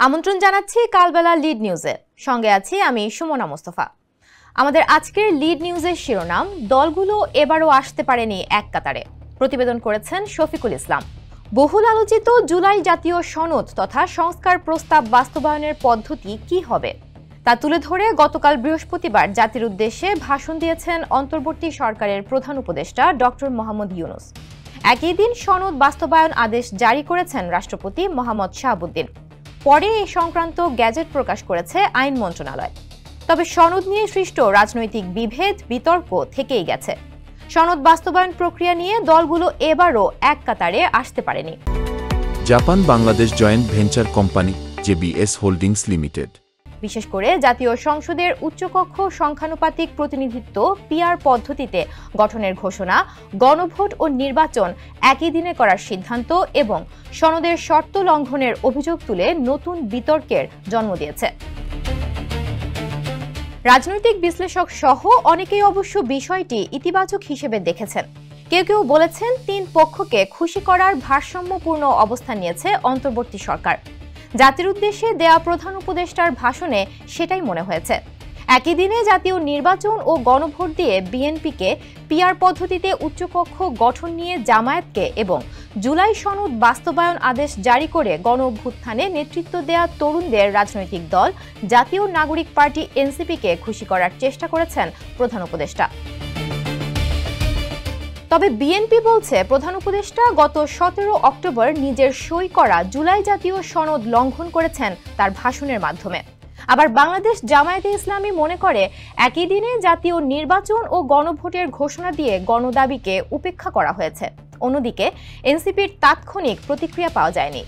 আমন্ত্রণ জানাচ্ছি কালবেলা লিড নিউজে। সঙ্গে আছি আমি সুমনা মোস্তফা। আমাদের আজকের লিড নিউজের শিরোনাম, দলগুলো এবারও আসতে পারেনি এক কাতারে। প্রতিবেদন করেছেন শফিকুল ইসলাম। বহুল আলোচিত জুলাই জাতীয় সনদ তথা সংস্কার প্রস্তাব বাস্তবায়নের পদ্ধতি কি হবে তা তুলে ধরে গতকাল বৃহস্পতিবার জাতির উদ্দেশ্যে ভাষণ দিয়েছেন অন্তর্বর্তী সরকারের প্রধান উপদেষ্টা ডক্টর মোহাম্মদ ইউনূস। একই দিন সনদ বাস্তবায়ন আদেশ জারি করেছেন রাষ্ট্রপতি মোহাম্মদ শাহাবুদ্দিন। পরে এই সংক্রান্ত গ্যাজেট প্রকাশ করেছে আইন মন্ত্রণালয়। তবে সনদ নিয়ে সৃষ্ট রাজনৈতিক বিভেদ বিতর্ক থেকেই গেছে। সনদ বাস্তবায়ন প্রক্রিয়া নিয়ে দলগুলো এবারও এক কাতারে আসতে পারেনি। Japan Bangladesh joint venture company JBS holdings limited বিশেষ করে জাতীয় সংসদের উচ্চকক্ষ সংখ্যানুপাতিক প্রতিনিধিত্ব পিআর পদ্ধতিতে গঠনের ঘোষণা, গণভোট ও নির্বাচন একই দিনে করার সিদ্ধান্ত এবং সনদের শর্ত লঙ্ঘনের অভিযোগ তুলে নতুন বিতর্কের জন্ম দিয়েছে। রাজনৈতিক বিশ্লেষক সহ অনেকেই অবশ্য বিষয়টি ইতিবাচক হিসেবে দেখেছেন। কেউ কেউ বলেছেন, তিন পক্ষকে খুশি করার ভারসাম্যপূর্ণ অবস্থান নিয়েছে অন্তর্বর্তী সরকার। জাতির উদ্দেশ্যে দেয়া প্রধান উপদেষ্টার ভাষণে সেটাই মনে হয়েছে। একই দিনে জাতীয় নির্বাচন ও গণভোট দিয়ে বিএনপিকে, পিআর পদ্ধতিতে উচ্চকক্ষ গঠন নিয়ে জামায়াতকে এবং জুলাই সনদ বাস্তবায়ন আদেশ জারি করে গণ অভ্যুত্থানে নেতৃত্ব দেয়া তরুণদের রাজনৈতিক দল জাতীয় নাগরিক পার্টি এনসিপিকে খুশি করার চেষ্টা করেছেন প্রধান উপদেষ্টা। তবে বিএনপি বলছে, প্রধান উপদেষ্টা গত 17 অক্টোবর নিজের সই করা জুলাই জাতীয় সনদ লঙ্ঘন করেছেন তার ভাষণের মাধ্যমে। আবার বাংলাদেশ জামায়াতে ইসলামী মনে করে, একই দিনে জাতীয় নির্বাচন ও গণভোটের ঘোষণা দিয়ে গণদাবিকে উপেক্ষা করা হয়েছে। অন্যদিকে এনসিপির তাৎক্ষণিক প্রতিক্রিয়া পাওয়া যায়নি।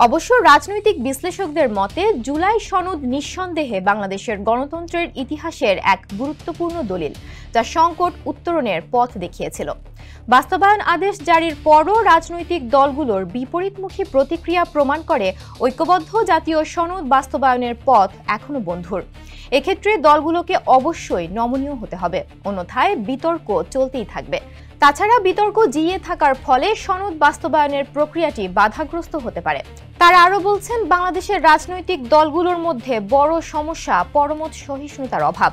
অবশ্য রাজনৈতিক বিশ্লেষকদের মতে, জুলাই সনদ নিঃসন্দেহে বাংলাদেশের গণতন্ত্রের ইতিহাসের এক গুরুত্বপূর্ণ দলিল, যা সংকট উত্তরণের পথ দেখিয়েছিল। বাস্তবায়ন আদেশ জারির পরও রাজনৈতিক দলগুলোর বিপরীতমুখী প্রতিক্রিয়া প্রমাণ করে ঐক্যবদ্ধ জাতীয় সনদ বাস্তবায়নের পথ এখনো বন্ধুর। এক্ষেত্রে দলগুলোকে অবশ্যই নমনীয় হতে হবে, অন্যথায় বিতর্ক চলতেই থাকবে। তাছাড়া বিতর্ক জিইয়ে থাকার ফলে সনদ বাস্তবায়নের প্রক্রিয়াটি বাধাগ্রস্ত হতে পারে। তারা আরও বলছেন, বাংলাদেশের রাজনৈতিক দলগুলোর মধ্যে বড় সমস্যা পরমত সহিষ্ণুতার অভাব।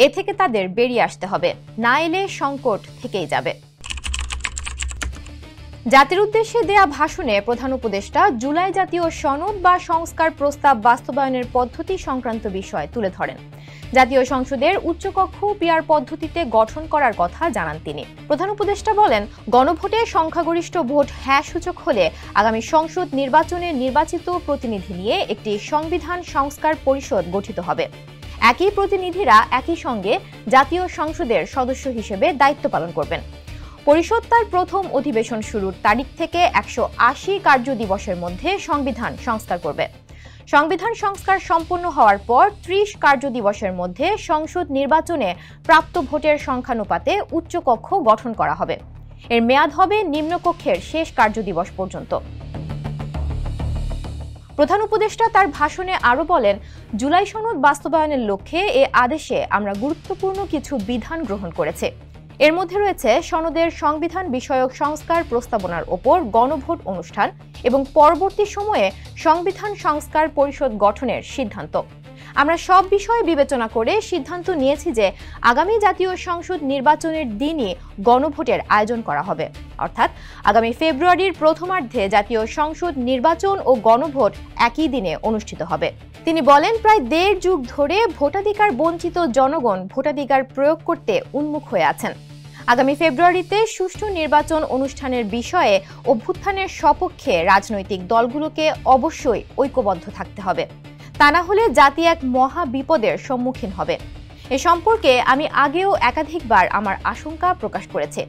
এ থেকে তাদের বেরিয়ে আসতে হবে, না এলে সংকট থেকেই যাবে। জাতির উদ্দেশ্যে দেয়া ভাষণে প্রধান উপদেষ্টা জুলাই জাতীয় সনদ বা সংস্কার প্রস্তাব বাস্তবায়নের পদ্ধতি সংক্রান্ত বিষয় তুলে ধরেন। জাতীয় সংসদের উচ্চকক্ষ পিআর পদ্ধতিতে গঠন করার কথা জানান তিনি। প্রধান উপদেষ্টা বলেন, গণভোটে সংখ্যাগরিষ্ঠ ভোট হ্যাঁ সূচক হলে আগামী সংসদ নির্বাচনে নির্বাচিত প্রতিনিধি নিয়ে একটি সংবিধান সংস্কার পরিষদ গঠিত হবে। একই প্রতিনিধিরা একই সঙ্গে জাতীয় সংসদের সদস্য হিসেবে দায়িত্ব পালন করবেন। পরিষদ তার প্রথম অধিবেশন শুরুর তারিখ থেকে 180 কার্য দিবসের মধ্যে সংবিধান সংস্কার করবে। সংবিধান সংস্কার সম্পন্ন হওয়ার পর 30 কার্য দিবসের মধ্যে সংসদ নির্বাচনে প্রাপ্ত ভোটের সংখ্যানুপাতে উচ্চকক্ষ গঠন করা হবে। এর মেয়াদ হবে নিম্নকক্ষের শেষ কার্য দিবস পর্যন্ত। প্রধান উপদেষ্টা তার ভাষণে আরও বলেন, জুলাই সনদ বাস্তবায়নের লক্ষ্যে এ আদেশে আমরা গুরুত্বপূর্ণ কিছু বিধান গ্রহণ করেছি। এর মধ্যে রয়েছে সনদের সংবিধান বিষয়ক সংস্কার প্রস্তাবনার ওপর গণভোট অনুষ্ঠান এবং পরবর্তী সময়ে সংবিধান সংস্কার পরিষদ গঠনের সিদ্ধান্ত। আমরা সব বিষয় বিবেচনা করে সিদ্ধান্ত নিয়েছি যে আগামী জাতীয় সংসদ নির্বাচনের দিনই গণভোটের আয়োজন করা হবে, অর্থাৎ আগামী ফেব্রুয়ারির প্রথমার্ধে জাতীয় সংসদ নির্বাচন ও গণভোট একই দিনে অনুষ্ঠিত হবে। তিনি বলেন, প্রায় 1.5 যুগ ধরে ভোটাধিকার বঞ্চিত জনগণ ভোটাধিকার প্রয়োগ করতে উন্মুখ হয়ে আছেন। আগামী ফেব্রুয়ারিতে সুষ্ঠু নির্বাচন অনুষ্ঠানের বিষয়ে অভ্যুত্থানের সপক্ষে রাজনৈতিক দলগুলোকে অবশ্যই ঐক্যবদ্ধ থাকতে হবে, তা না হলে জাতি এক মহা বিপদের সম্মুখীন হবে। এ সম্পর্কে আমি আগেও একাধিকবার আমার আশঙ্কা প্রকাশ করেছি।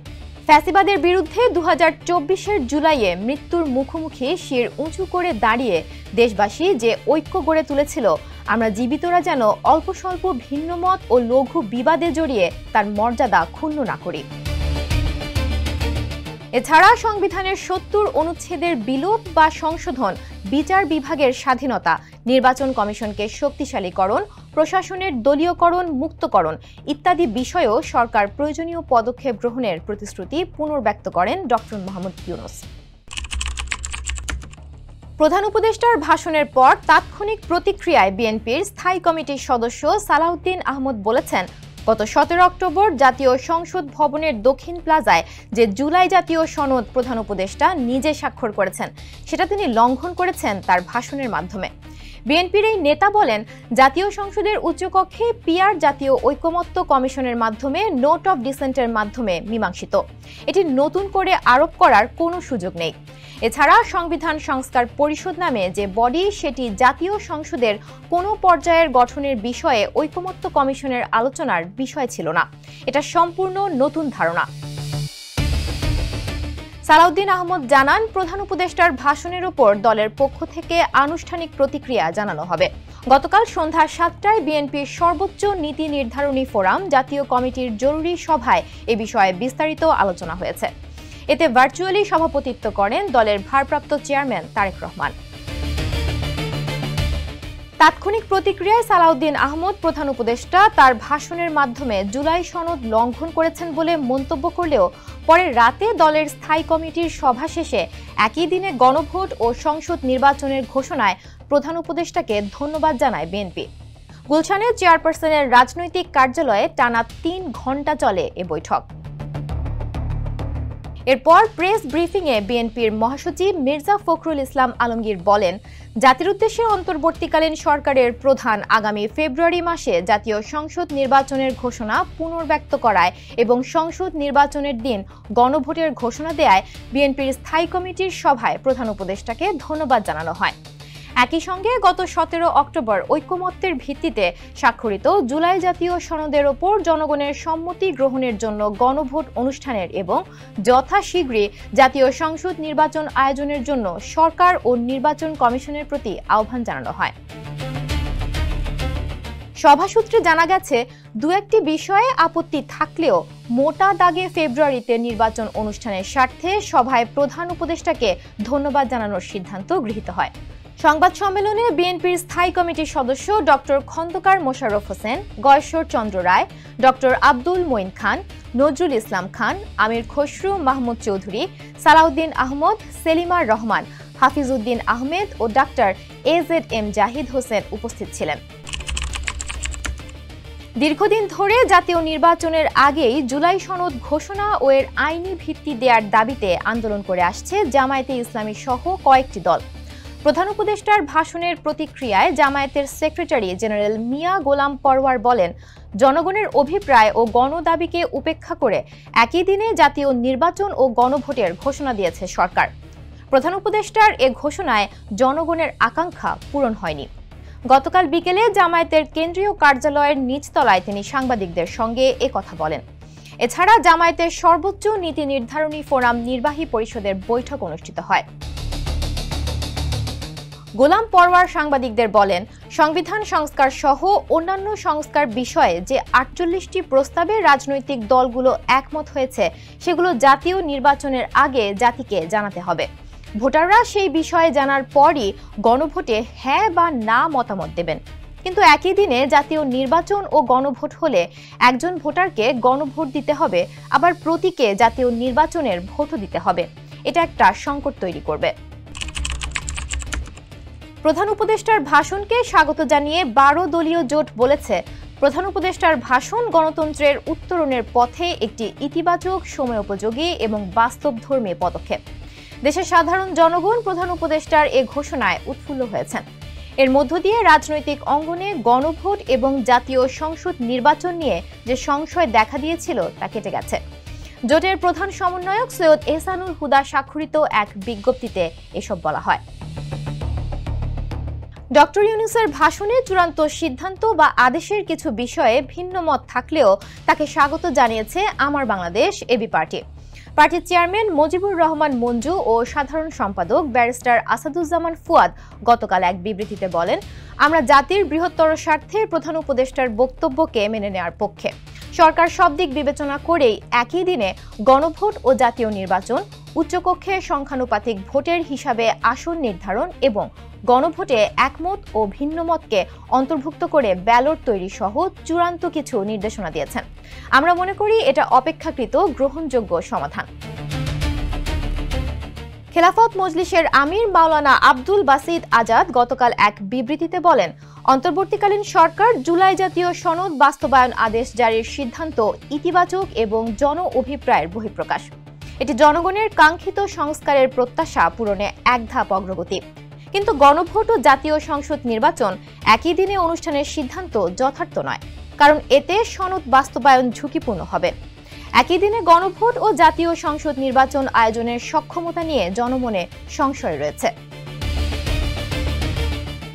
ফ্যাসিবাদের বিরুদ্ধে 2024-এর জুলাইয়ে মৃত্যুর মুখোমুখি শির উঁচু করে দাঁড়িয়ে দেশবাসী যে ঐক্য গড়ে তুলেছিল, আমরা জীবিতরা যেন অল্প স্বল্প ভিন্নমত ও লঘু বিবাদে জড়িয়ে তার মর্যাদা ক্ষুণ্ণ না করি। এছাড়া সংবিধানের 70 অনুচ্ছেদের বিলোপ বা সংশোধন, বিচার বিভাগের স্বাধীনতা, নির্বাচন কমিশনকে শক্তিশালীকরণ, প্রশাসনের দলীয়করণ মুক্তকরণ ইত্যাদি বিষয়েও সরকার প্রয়োজনীয় পদক্ষেপ গ্রহণের প্রতিশ্রুতি পুনর্ব্যক্ত করেন ডক্টর মোহাম্মদ ইউনূস। প্রধান উপদেষ্টার ভাষণের পর তাৎক্ষণিক প্রতিক্রিয়ায় বিএনপির স্থায়ী কমিটির সদস্য সালাউদ্দিন আহমদ বলেছেন, গত 17 অক্টোবর জাতীয় সংসদ ভবনের দক্ষিণ প্লাজায় যে জুলাই জাতীয় সনদ প্রধান উপদেষ্টা নিজে স্বাক্ষর করেছেন সেটা তিনি লঙ্ঘন করেছেন তার ভাষণের মাধ্যমে। বিএনপির এই নেতা বলেন, জাতীয় সংসদের উচ্চকক্ষে পিআর জাতীয় ঐকমত্য কমিশনের মাধ্যমে নোট অফ ডিসেন্টের মাধ্যমে মীমাংসিত। এটি নতুন করে আরোপ করার কোনো সুযোগ নেই। এছাড়া সংবিধান সংস্কার পরিষদ নামে যে বডি, সেটি জাতীয় সংসদের কোনো পর্যায়ের গঠনের বিষয়ে ঐকমত্য কমিশনের আলোচনার বিষয় ছিল না। এটা সম্পূর্ণ নতুন ধারণা। সালাউদ্দিন আহমদ জানান, প্রধান উপদেষ্টার ভাষণের উপর দলের পক্ষ থেকে আনুষ্ঠানিক প্রতিক্রিয়া জানানো হবে। গতকাল সন্ধ্যা 7টায় বিএনপির সর্বোচ্চ নীতি নির্ধারণী ফোরাম জাতীয় কমিটির জরুরি সভায় এ বিষয়ে বিস্তারিত আলোচনা হয়েছে। এতে ভার্চুয়ালি সভাপতিত্ব করেন দলের ভারপ্রাপ্ত চেয়ারম্যান তারেক রহমান। তাৎক্ষণিক প্রতিক্রিয়ায় সালাউদ্দিন আহমদ প্রধান উপদেষ্টা তার ভাষণের মাধ্যমে জুলাই সনদ লঙ্ঘন করেছেন বলে মন্তব্য করলেও পরে রাতে দলের স্থায়ী কমিটির সভা শেষে একই দিনে গণভোট ও সংসদ নির্বাচনের ঘোষণায় প্রধান উপদেষ্টাকে ধন্যবাদ জানায় বিএনপি। গুলশানের চেয়ারপারসনের রাজনৈতিক কার্যালয়ে টানা 3 ঘণ্টা চলে এ বৈঠক। এরপর প্রেস ব্রিফিংয়ে বিএনপির মহাসচিব মির্জা ফখরুল ইসলাম আলমগীর বলেন, জাতির উদ্দেশ্যে অন্তর্বর্তীকালীন সরকারের প্রধান আগামী ফেব্রুয়ারি মাসে জাতীয় সংসদ নির্বাচনের ঘোষণা পুনর্ব্যক্ত করায় এবং সংসদ নির্বাচনের দিন গণভোটের ঘোষণা দেয়ায় বিএনপির স্থায়ী কমিটির সভায় প্রধান উপদেষ্টাকে ধন্যবাদ জানানো হয়। একই সঙ্গে গত 17 অক্টোবর ঐকমত্যের ভিত্তিতে স্বাক্ষরিত জুলাই জাতীয় সনদের ওপর জনগণের সম্মতি গ্রহণের জন্য গণভোট অনুষ্ঠানের এবং যথাশীঘ্রই জাতীয় সংসদ নির্বাচন আয়োজনের জন্য সরকার ও নির্বাচন কমিশনের প্রতি আহ্বান জানানো হয়। সভা সূত্রে জানা গেছে, দু একটি বিষয়ে আপত্তি থাকলেও মোটা দাগে ফেব্রুয়ারিতে নির্বাচন অনুষ্ঠানের স্বার্থে সভায় প্রধান উপদেষ্টাকে ধন্যবাদ জানানোর সিদ্ধান্ত গৃহীত হয়। সংবাদ সম্মেলনে বিএনপির স্থায়ী কমিটির সদস্য ডক্টর খন্দকার মোশাররফ হোসেন, গয়েশ্বর চন্দ্র রায়, ডক্টর আব্দুল মঈন খান, নজরুল ইসলাম খান, আমির খসরু মাহমুদ চৌধুরী, সালাউদ্দিন আহমদ, সেলিমার রহমান, হাফিজউদ্দিন আহমেদ ও ডাক্তার AZM জাহিদ হোসেন উপস্থিত ছিলেন। দীর্ঘদিন ধরে জাতীয় নির্বাচনের আগেই জুলাই সনদ ঘোষণা ও এর আইনি ভিত্তি দেওয়ার দাবিতে আন্দোলন করে আসছে জামায়াতে ইসলামী সহ কয়েকটি দল। প্রধান উপদেষ্টার ভাষণের প্রতিক্রিয়ায় জামায়াতের সেক্রেটারি জেনারেল মিয়া গোলাম পরওয়ার বলেন, জনগণের অভিপ্রায় ও গণদাবিকে উপেক্ষা করে একই দিনে জাতীয় নির্বাচন ও গণভোটের ঘোষণা দিয়েছে সরকার। প্রধান উপদেষ্টার এ ঘোষণায় জনগণের আকাঙ্ক্ষা পূরণ হয়নি। গতকাল বিকেলে জামায়াতের কেন্দ্রীয় কার্যালয়ের নিচতলায় তিনি সাংবাদিকদের সঙ্গে কথা বলেন। এছাড়া জামায়াতের সর্বোচ্চ নীতি নির্ধারণী ফোরাম নির্বাহী পরিষদের বৈঠক অনুষ্ঠিত হয়। গোলাম পরওয়ার সাংবাদিকদের বলেন, সংবিধান সংস্কার সহ অন্যান্য সংস্কার বিষয়ে যে 48টি প্রস্তাবে রাজনৈতিক দলগুলো একমত হয়েছে সেগুলো জাতীয় নির্বাচনের আগে জাতিকে জানাতে হবে। ভোটাররা সেই বিষয়ে জানার পরই গণভোটে হ্যাঁ বা না মতামত দেবেন। কিন্তু একই দিনে জাতীয় নির্বাচন ও গণভোট হলে একজন ভোটারকে গণভোট দিতে হবে, আবার প্রতীকে জাতীয় নির্বাচনের ভোটও দিতে হবে। এটা একটা সংকট তৈরি করবে। প্রধান উপদেষ্টার ভাষণকে স্বাগত জানিয়ে 12 দলীয় জোট বলেছে, প্রধান উপদেষ্টার ভাষণ গণতন্ত্রের উত্তরণের পথে একটি ইতিবাচক, সময়োপযোগী এবং বাস্তবধর্মী পদক্ষেপ। দেশের সাধারণ জনগণ প্রধান উপদেষ্টার এ ঘোষণায় উৎফুল্ল হয়েছেন। এর মধ্য দিয়ে রাজনৈতিক অঙ্গনে গণভোট এবং জাতীয় সংসদ নির্বাচন নিয়ে যে সংশয় দেখা দিয়েছিল তা কেটে গেছে। জোটের প্রধান সমন্বয়ক সৈয়দ এহসানুল হুদা স্বাক্ষরিত এক বিজ্ঞপ্তিতে এসব বলা হয়। ডক্টর ইউনূসের ভাষণে চূড়ান্ত সিদ্ধান্ত বা আদেশের কিছু বিষয়ে ভিন্ন মত থাকলেও তাকে স্বাগত জানিয়েছে আমার বাংলাদেশ এবি পার্টি। পার্টির চেয়ারম্যান মুজিবুর রহমান মঞ্জু ও সাধারণ সম্পাদক ব্যারিস্টার আসাদুজ্জামান ফুয়াদ গতকাল এক বিবৃতিতে বলেন, আমরা জাতির বৃহত্তর স্বার্থে প্রধান উপদেষ্টার বক্তব্যকে মেনে নেওয়ার পক্ষে। সরকার সব দিক বিবেচনা করেই একই দিনে গণভোট ও জাতীয় নির্বাচন, উচ্চকক্ষে সংখ্যানুপাতিক ভোটের হিসাবে আসন নির্ধারণ এবং গণভোটে একমত ও ভিন্ন মতকে অন্তর্ভুক্ত করে ব্যালট তৈরি সহ চূড়ান্ত কিছু নির্দেশনা দিয়েছেন। আমরা মনে করি এটা অপেক্ষাকৃত গ্রহণযোগ্য সমাধান। খেলাফত মজলিসের আমির মাওলানা আব্দুল বাসিত আজাদ গতকাল এক বিবৃতিতে বলেন, অন্তর্বর্তীকালীন সরকার জুলাই জাতীয় সনদ বাস্তবায়ন আদেশ জারির সিদ্ধান্ত ইতিবাচক এবং জন অভিপ্রায়ের বহিঃপ্রকাশ। এটি জনগণের কাঙ্ক্ষিত সংস্কারের প্রত্যাশা পূরণে এক ধাপ অগ্রগতি। কিন্তু গণভোট ও জাতীয় সংসদ নির্বাচন একই দিনে অনুষ্ঠানের সিদ্ধান্ত যথার্থ নয়, কারণ এতে সনদ বাস্তবায়ন ঝুঁকিপূর্ণ হবে। একই দিনে গণভোট ও জাতীয় সংসদ নির্বাচন আয়োজনের সক্ষমতা নিয়ে জনমনে সংশয় রয়েছে।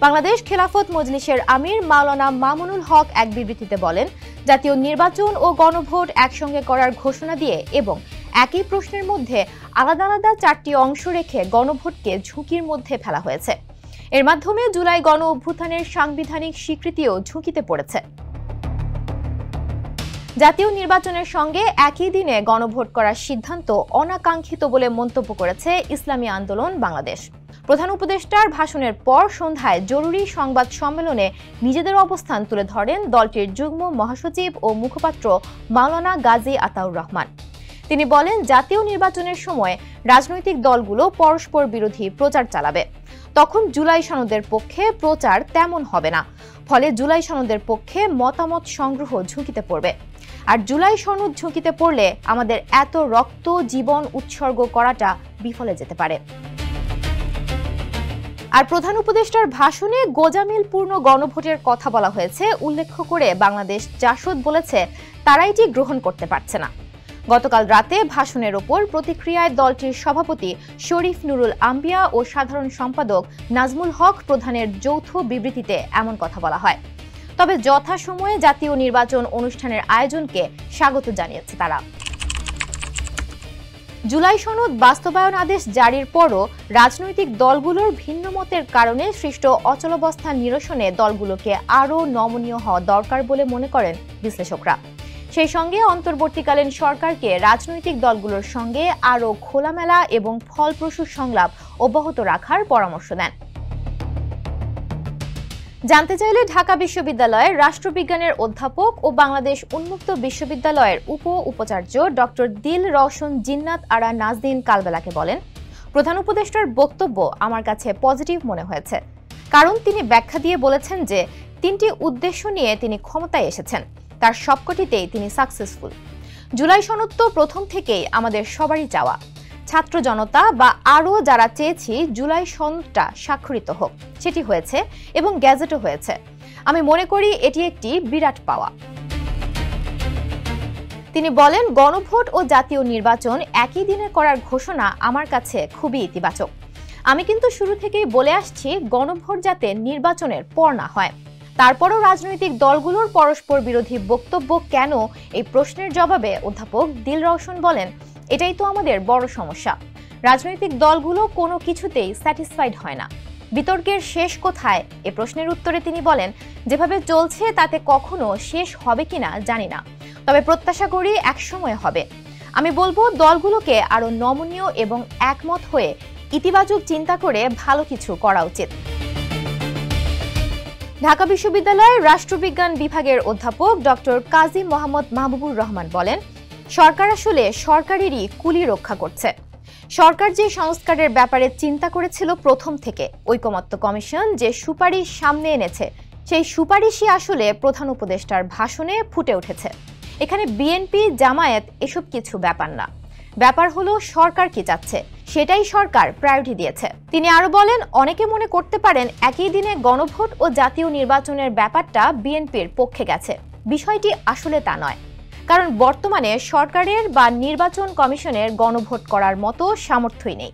বাংলাদেশ খেলাফত মজলিসের আমির মাওলানা মামুনুল হক এক বিবৃতিতে বলেন, জাতীয় নির্বাচন ও গণভোট একসঙ্গে করার ঘোষণা দিয়ে এবং একই প্রশ্নের মধ্যে আলাদা আলাদা 4টি অংশ রেখে গণভোটকে ঝুঁকির মধ্যে ফেলা হয়েছে। এর মাধ্যমে জুলাই গণ অভ্যুত্থানের সাংবিধানিক স্বীকৃতিও ঝুঁকিতে পড়েছে। জাতীয় নির্বাচনের সঙ্গে একই দিনে গণভোট করার সিদ্ধান্ত অনাকাঙ্ক্ষিত বলে মন্তব্য করেছে ইসলামী আন্দোলন বাংলাদেশ। প্রধান উপদেষ্টার ভাষণের পর সন্ধ্যায় জরুরি সংবাদ সম্মেলনে নিজেদের অবস্থান তুলে ধরেন দলটির যুগ্ম মহাসচিব ও মুখপাত্র মাওলানা গাজী আতাউর রহমান। তিনি বলেন, জাতীয় নির্বাচনের সময় রাজনৈতিক দলগুলো পরস্পর বিরোধী প্রচার চালাবে। তখন জুলাই সনদের পক্ষে প্রচার তেমন হবে না, ফলে জুলাই সনদের পক্ষে মতামত সংগ্রহ ঝুঁকিতে পড়বে। আর জুলাই সনদ ঝুঁকিতে পড়লে আমাদের এত রক্ত জীবন উৎসর্গ করাটা বিফলে যেতে পারে। আর প্রধান উপদেষ্টার ভাষণে গোজামিলপূর্ণ গণভোটের কথা বলা হয়েছে উল্লেখ করে বাংলাদেশ জাসদ বলেছে, তারা এটি গ্রহণ করতে পারছে না। গতকাল রাতে ভাষণের ওপর প্রতিক্রিয়ায় দলটির সভাপতি শরীফ নুরুল আম্বিয়া ও সাধারণ সম্পাদক নাজমুল হক প্রধানের যৌথ বিবৃতিতে এমন কথা বলা হয়। তবে যথাসময়ে জাতীয় নির্বাচন অনুষ্ঠানের আয়োজনকে স্বাগত জানিয়েছে তারা। জুলাই সনদ বাস্তবায়ন আদেশ জারির পরও রাজনৈতিক দলগুলোর ভিন্ন মতের কারণে সৃষ্ট অচলাবস্থা নিরসনে দলগুলোকে আরও নমনীয় হওয়া দরকার বলে মনে করেন বিশ্লেষকরা। সেই সঙ্গে অন্তর্বর্তীকালীন সরকারকে রাজনৈতিক দলগুলোর সঙ্গে আরও খোলামেলা এবং ফলপ্রসূ সংলাপ অব্যাহত রাখার পরামর্শ দেন। জানতে চাইলে ঢাকা বিশ্ববিদ্যালয়ের রাষ্ট্রবিজ্ঞানের অধ্যাপক ও বাংলাদেশ উন্মুক্ত বিশ্ববিদ্যালয়ের উপাচার্য ডক্টর দিল রওশন জিন্নাত আরা নাজদিন কালবেলাকে বলেন, প্রধান উপদেষ্টার বক্তব্য আমার কাছে পজিটিভ মনে হয়েছে, কারণ তিনি ব্যাখ্যা দিয়ে বলেছেন যে 3টি উদ্দেশ্য নিয়ে তিনি ক্ষমতায় এসেছেন, তার সবকটিতেই তিনি সাকসেসফুল। জুলাই সনদ তো প্রথম থেকেই আমাদের সবারই চাওয়া, ছাত্র জনতা বা আরও যারা চেয়েছি জুলাই সনদটা স্বাক্ষরিত হোক, সেটি হয়েছে এবং গ্যাজেটও হয়েছে। আমি মনে করি এটি একটি বিরাট পাওয়া। তিনি বলেন, গণভোট ও জাতীয় নির্বাচন একই দিনে করার ঘোষণা আমার কাছে খুবই ইতিবাচক। আমি কিন্তু শুরু থেকেই বলে আসছি গণভোট যাতে নির্বাচনের পর না হয়। তারপরও রাজনৈতিক দলগুলোর পরস্পর বিরোধী বক্তব্য কেন, এই প্রশ্নের জবাবে অধ্যাপক দিল রওশন বলেন, এটাই তো আমাদের বড় সমস্যা। রাজনৈতিক দলগুলো কোনো কিছুতেই স্যাটিসফাইড হয় না। বিতর্কের শেষ কোথায়, এ প্রশ্নের উত্তরে তিনি বলেন, যেভাবে চলছে তাতে কখনো শেষ হবে কিনা জানি না, তবে প্রত্যাশা করি একসময় হবে। আমি বলবো দলগুলোকে আরো নমনীয় এবং একমত হয়ে ইতিবাচক চিন্তা করে ভালো কিছু করা উচিত। ঢাকা বিশ্ববিদ্যালয়ের রাষ্ট্রবিজ্ঞান বিভাগের অধ্যাপক ডক্টর কাজী মোহাম্মদ মাহবুবুর রহমান বলেন, সরকার আসলে সরকারেরই কুলি রক্ষা করছে। সরকার যে সংস্কারের ব্যাপারে চিন্তা করেছিল প্রথম থেকে, ঐকমত্য কমিশন যে সুপারিশ সামনে এনেছে, সেই সুপারিশই আসলে প্রধান উপদেষ্টার ভাষণে ফুটে উঠেছে। এখানে বিএনপি জামায়াত এসব কিছু ব্যাপার না, ব্যাপার হলো সরকার কি চাচ্ছে, সেটাই সরকার প্রায়োরিটি দিয়েছে। তিনি আরো বলেন, অনেকে মনে করতে পারেন একই দিনে গণভোট ও জাতীয় নির্বাচনের ব্যাপারটা বিএনপির পক্ষে গেছে। বিষয়টি আসলে তা নয়, কারণ বর্তমানে সরকারের বা নির্বাচন কমিশনের গণভোট করার মতো সামর্থ্যই নেই।